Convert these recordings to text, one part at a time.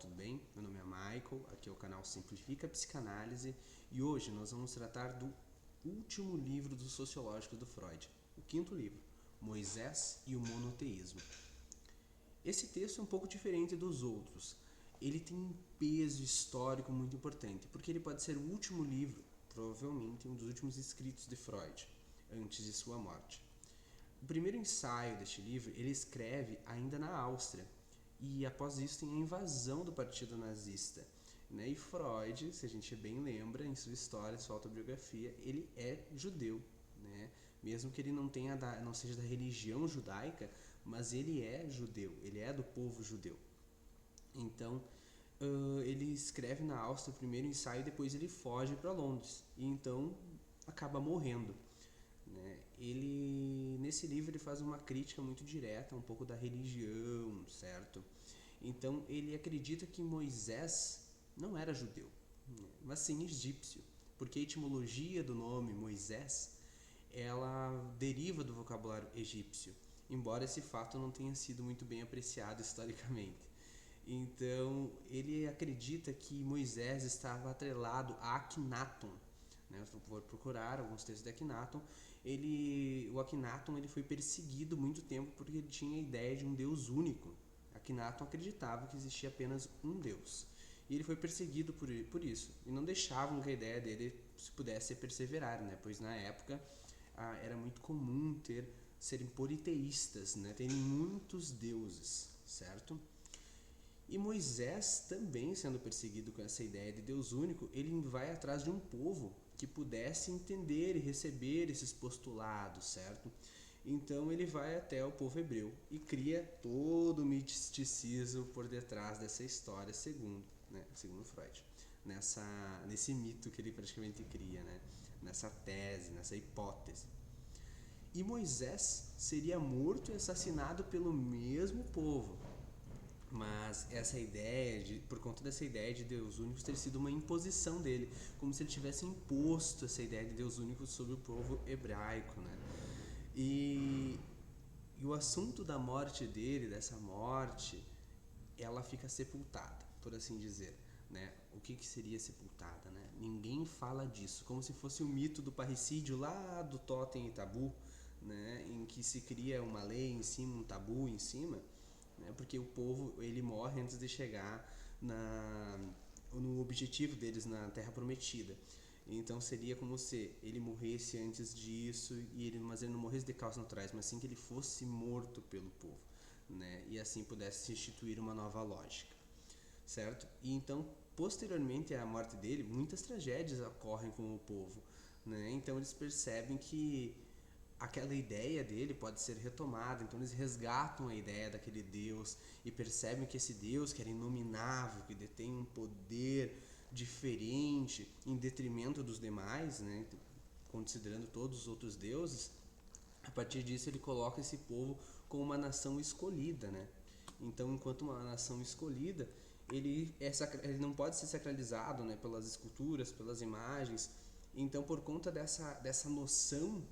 tudo bem? Meu nome é Michael, aqui é o canal Simplifica a Psicanálise e hoje nós vamos tratar do último livro do Sociológico do Freud, o quinto livro, Moisés e o Monoteísmo. Esse texto é um pouco diferente dos outros, ele tem um peso histórico muito importante, porque ele pode ser o último livro, provavelmente um dos últimos escritos de Freud, antes de sua morte. O primeiro ensaio deste livro ele escreve ainda na Áustria, e após isso tem a invasão do partido nazista. Né? E Freud, se a gente bem lembra, em sua história, sua autobiografia, ele é judeu. Né? Mesmo que ele não seja da religião judaica, mas ele é judeu, ele é do povo judeu. Então, ele escreve na Áustria o primeiro ensaio e depois ele foge para Londres. E então acaba morrendo. Né? Nesse livro ele faz uma crítica muito direta um pouco da religião, certo? Então ele acredita que Moisés não era judeu, mas sim egípcio, porque a etimologia do nome Moisés ela deriva do vocabulário egípcio, embora esse fato não tenha sido muito bem apreciado historicamente. Então ele acredita que Moisés estava atrelado a Akhenaton. Né? Eu vou procurar alguns textos de Akhenaton. O Akhenaton ele foi perseguido muito tempo porque ele tinha a ideia de um Deus único. Akhenaton acreditava que existia apenas um Deus. E ele foi perseguido por isso. E não deixavam que a ideia dele se pudesse perseverar, né? Pois na época era muito comum serem politeístas, né? Terem muitos deuses, certo? E Moisés, também sendo perseguido com essa ideia de Deus único, ele vai atrás de um povo que pudesse entender e receber esses postulados, certo? Então ele vai até o povo hebreu e cria todo o misticismo por detrás dessa história, segundo Freud, nesse mito que ele praticamente cria, né? Nessa tese, nessa hipótese. E Moisés seria morto e assassinado pelo mesmo povo. Mas por conta dessa ideia de Deus único ter sido uma imposição dele, como se ele tivesse imposto essa ideia de Deus único sobre o povo hebraico, né? E o assunto da morte dele, dessa morte, ela fica sepultada, por assim dizer, né? O que seria sepultada, né? Ninguém fala disso, como se fosse o mito do parricídio lá do Totem e Tabu, né? Em que se cria uma lei em cima, um tabu em cima, né? Porque o povo ele morre antes de chegar no objetivo deles na Terra Prometida. Então seria como se ele morresse antes disso, mas ele não morresse de causas naturais, mas sim que ele fosse morto pelo povo, né? E assim pudesse se instituir uma nova lógica, certo? E então, posteriormente à morte dele, muitas tragédias ocorrem com o povo, né? Então eles percebem que aquela ideia dele pode ser retomada, então eles resgatam a ideia daquele Deus e percebem que esse Deus que era inominável, que detém um poder diferente em detrimento dos demais, né, considerando todos os outros deuses. A partir disso ele coloca esse povo como uma nação escolhida, né? Então, enquanto uma nação escolhida, ele não pode ser sacralizado, né, pelas esculturas, pelas imagens. Então, por conta dessa noção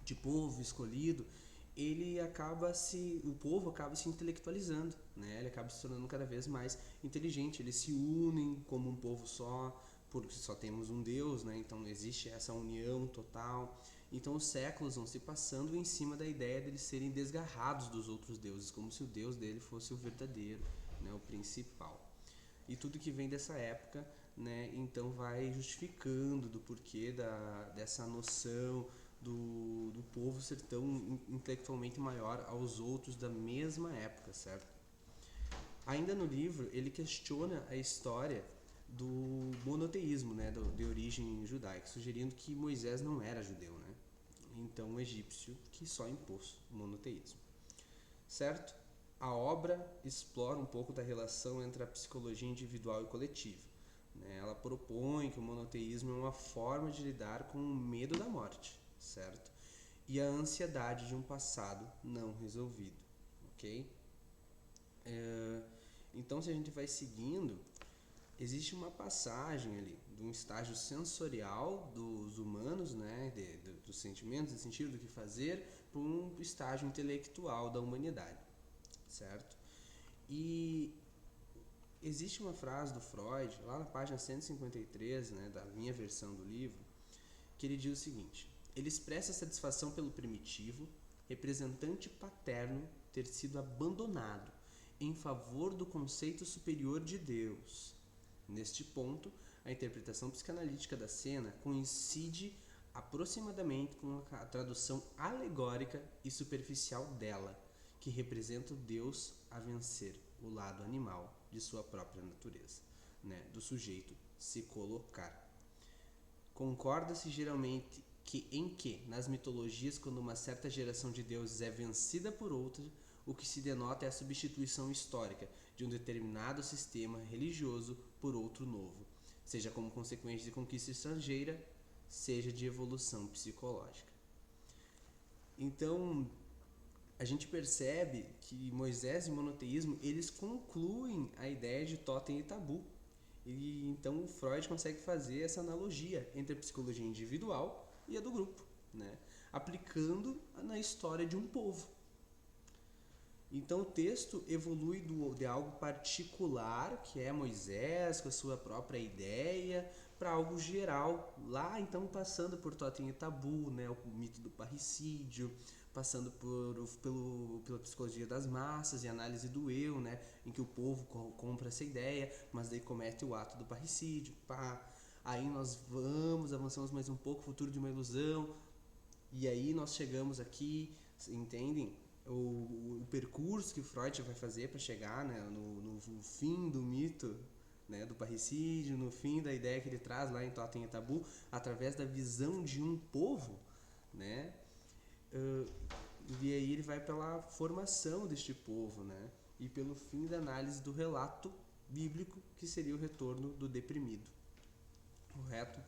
de povo escolhido, o povo acaba se intelectualizando, né? Ele acaba se tornando cada vez mais inteligente, eles se unem como um povo só, porque só temos um Deus, né? Então existe essa união total. Então os séculos vão se passando em cima da ideia deles serem desgarrados dos outros deuses, como se o Deus dele fosse o verdadeiro, né? O principal. E tudo que vem dessa época, né? Então vai justificando do porquê dessa noção do povo ser tão intelectualmente maior aos outros da mesma época, certo? Ainda no livro, ele questiona a história do monoteísmo, né, de origem judaica, sugerindo que Moisés não era judeu, né? Então, um egípcio que só impôs o monoteísmo, certo? A obra explora um pouco da relação entre a psicologia individual e coletiva. Né? Ela propõe que o monoteísmo é uma forma de lidar com o medo da morte, certo? E a ansiedade de um passado não resolvido, ok? Então, se a gente vai seguindo, existe uma passagem ali de um estágio sensorial dos humanos, né, dos sentimentos, do sentido do que fazer, para um estágio intelectual da humanidade, certo? E existe uma frase do Freud, lá na página 153, né, da minha versão do livro, que ele diz o seguinte: ele expressa satisfação pelo primitivo, representante paterno, ter sido abandonado em favor do conceito superior de Deus. Neste ponto, a interpretação psicanalítica da cena coincide aproximadamente com a tradução alegórica e superficial dela, que representa o Deus a vencer o lado animal de sua própria natureza, né, do sujeito se colocar. Concorda-se geralmente que nas mitologias, quando uma certa geração de deuses é vencida por outra, o que se denota é a substituição histórica de um determinado sistema religioso por outro novo, seja como consequência de conquista estrangeira, seja de evolução psicológica. Então, a gente percebe que Moisés e o monoteísmo, eles concluem a ideia de totem e tabu. E então o Freud consegue fazer essa analogia entre a psicologia individual e a do grupo, né? Aplicando na história de um povo. Então o texto evolui de algo particular, que é Moisés com a sua própria ideia, para algo geral, lá então passando por totem e tabu, né, o mito do parricídio, passando pela psicologia das massas e análise do eu, né, em que o povo compra essa ideia, mas daí comete o ato do parricídio. Aí nós avançamos mais um pouco, futuro de uma ilusão, e aí nós chegamos aqui, entendem? O percurso que o Freud vai fazer para chegar, né, no fim do mito, né, do parricídio, no fim da ideia que ele traz lá em Totem e Tabu, através da visão de um povo, né? E aí ele vai pela formação deste povo, né? E pelo fim da análise do relato bíblico, que seria o retorno do deprimido. Correto?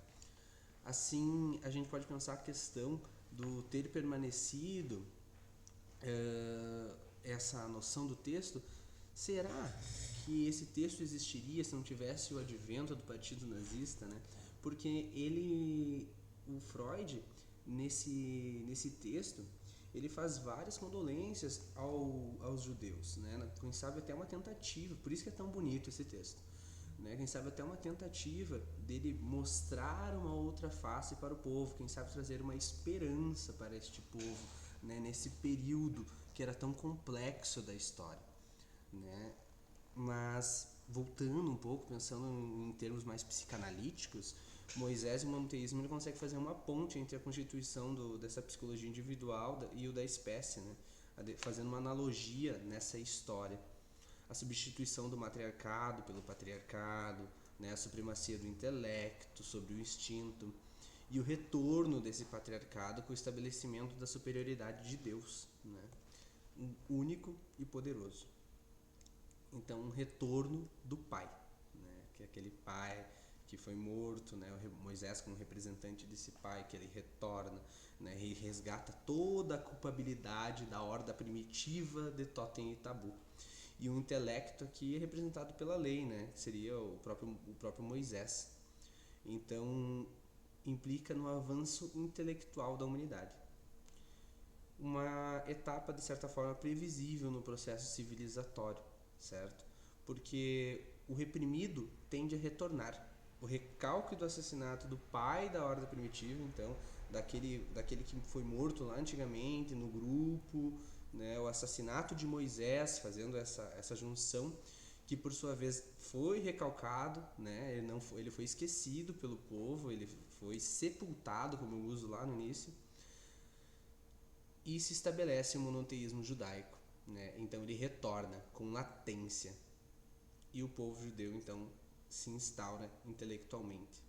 Assim, a gente pode pensar a questão do ter permanecido, essa noção do texto. Será que esse texto existiria se não tivesse o advento do Partido Nazista, né? Porque o Freud, nesse texto, ele faz várias condolências aos judeus, né? Quem sabe até uma tentativa, por isso que é tão bonito esse texto, né? Quem sabe até uma tentativa dele mostrar uma outra face para o povo, quem sabe trazer uma esperança para este povo, né? Nesse período que era tão complexo da história, né? Mas voltando um pouco, pensando em termos mais psicanalíticos, Moisés e o monoteísmo, ele consegue fazer uma ponte entre a constituição dessa psicologia individual e o da espécie, né? Fazendo uma analogia nessa história. A substituição do matriarcado pelo patriarcado, né? A supremacia do intelecto sobre o instinto, e o retorno desse patriarcado com o estabelecimento da superioridade de Deus, né? Único e poderoso. Então, um retorno do pai, né? Que é aquele pai que foi morto, né? Moisés como representante desse pai, que ele retorna, né? E resgata toda a culpabilidade da horda primitiva de Totem e Tabu. E o intelecto aqui é representado pela lei, né? Que seria o próprio Moisés. Então, implica no avanço intelectual da humanidade. Uma etapa, de certa forma, previsível no processo civilizatório, certo? Porque o reprimido tende a retornar. O recalque do assassinato do pai da horda primitiva, então, daquele que foi morto lá antigamente, no grupo, né? O assassinato de Moisés, fazendo essa junção, que por sua vez foi recalcado, né? Ele foi esquecido pelo povo, ele foi sepultado, como eu uso lá no início, e se estabelece o monoteísmo judaico, né? Então ele retorna com latência, e o povo judeu então se instaura intelectualmente,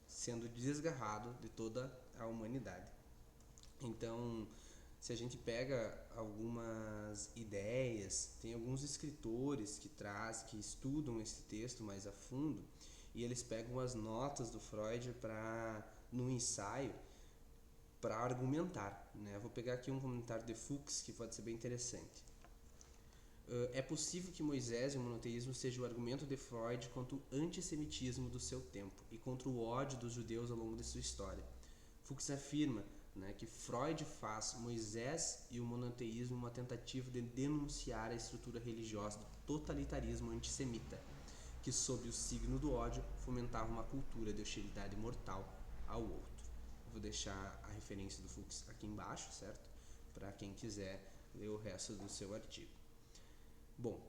sendo desgarrado de toda a humanidade. Então, se a gente pega algumas ideias, tem alguns escritores que estudam esse texto mais a fundo, e eles pegam as notas do Freud no ensaio para argumentar, né? Eu vou pegar aqui um comentário de Fuchs que pode ser bem interessante. É possível que Moisés e o monoteísmo seja o argumento de Freud contra o antissemitismo do seu tempo e contra o ódio dos judeus ao longo de sua história. Fuchs afirma, né, que Freud faz Moisés e o monoteísmo uma tentativa de denunciar a estrutura religiosa do totalitarismo antissemita, que sob o signo do ódio fomentava uma cultura de hostilidade mortal ao outro. Vou deixar a referência do Fuchs aqui embaixo, certo? Para quem quiser ler o resto do seu artigo. Bom,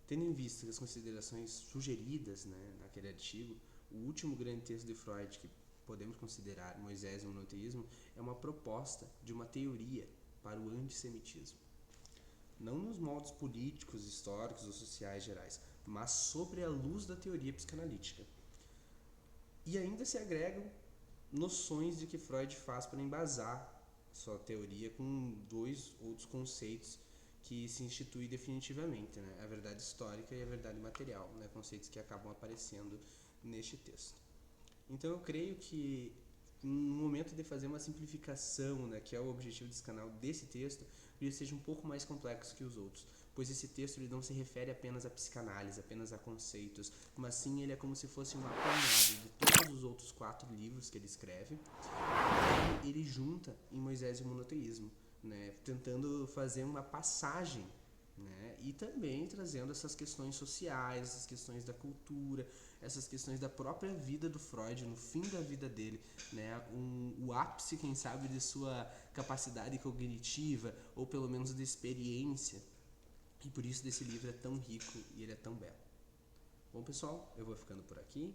tendo em vista as considerações sugeridas, né, naquele artigo, o último grande texto de Freud que podemos considerar, Moisés e o monoteísmo, é uma proposta de uma teoria para o antissemitismo. Não nos moldes políticos, históricos ou sociais gerais, mas sobre a luz da teoria psicanalítica. E ainda se agregam noções de que Freud faz para embasar sua teoria com dois outros conceitos que se instituem definitivamente, né? A verdade histórica e a verdade material, né? Conceitos que acabam aparecendo neste texto. Então eu creio que no momento de fazer uma simplificação, né, que é o objetivo desse canal, desse texto, ele seja um pouco mais complexo que os outros, pois esse texto ele não se refere apenas à psicanálise, apenas a conceitos, mas sim ele é como se fosse um apanhado de todos os outros 4 livros que ele escreve, e ele junta em Moisés e o monoteísmo, né, tentando fazer uma passagem, né, e também trazendo essas questões sociais, essas questões da cultura, essas questões da própria vida do Freud, no fim da vida dele, né, o ápice, quem sabe, de sua capacidade cognitiva, ou pelo menos de experiência, e por isso desse livro é tão rico e ele é tão belo. Bom, pessoal, eu vou ficando por aqui,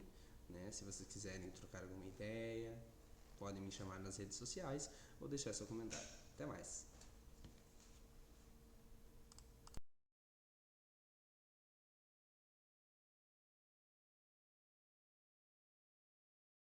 né, se vocês quiserem trocar alguma ideia, podem me chamar nas redes sociais ou deixar seu comentário. Até mais!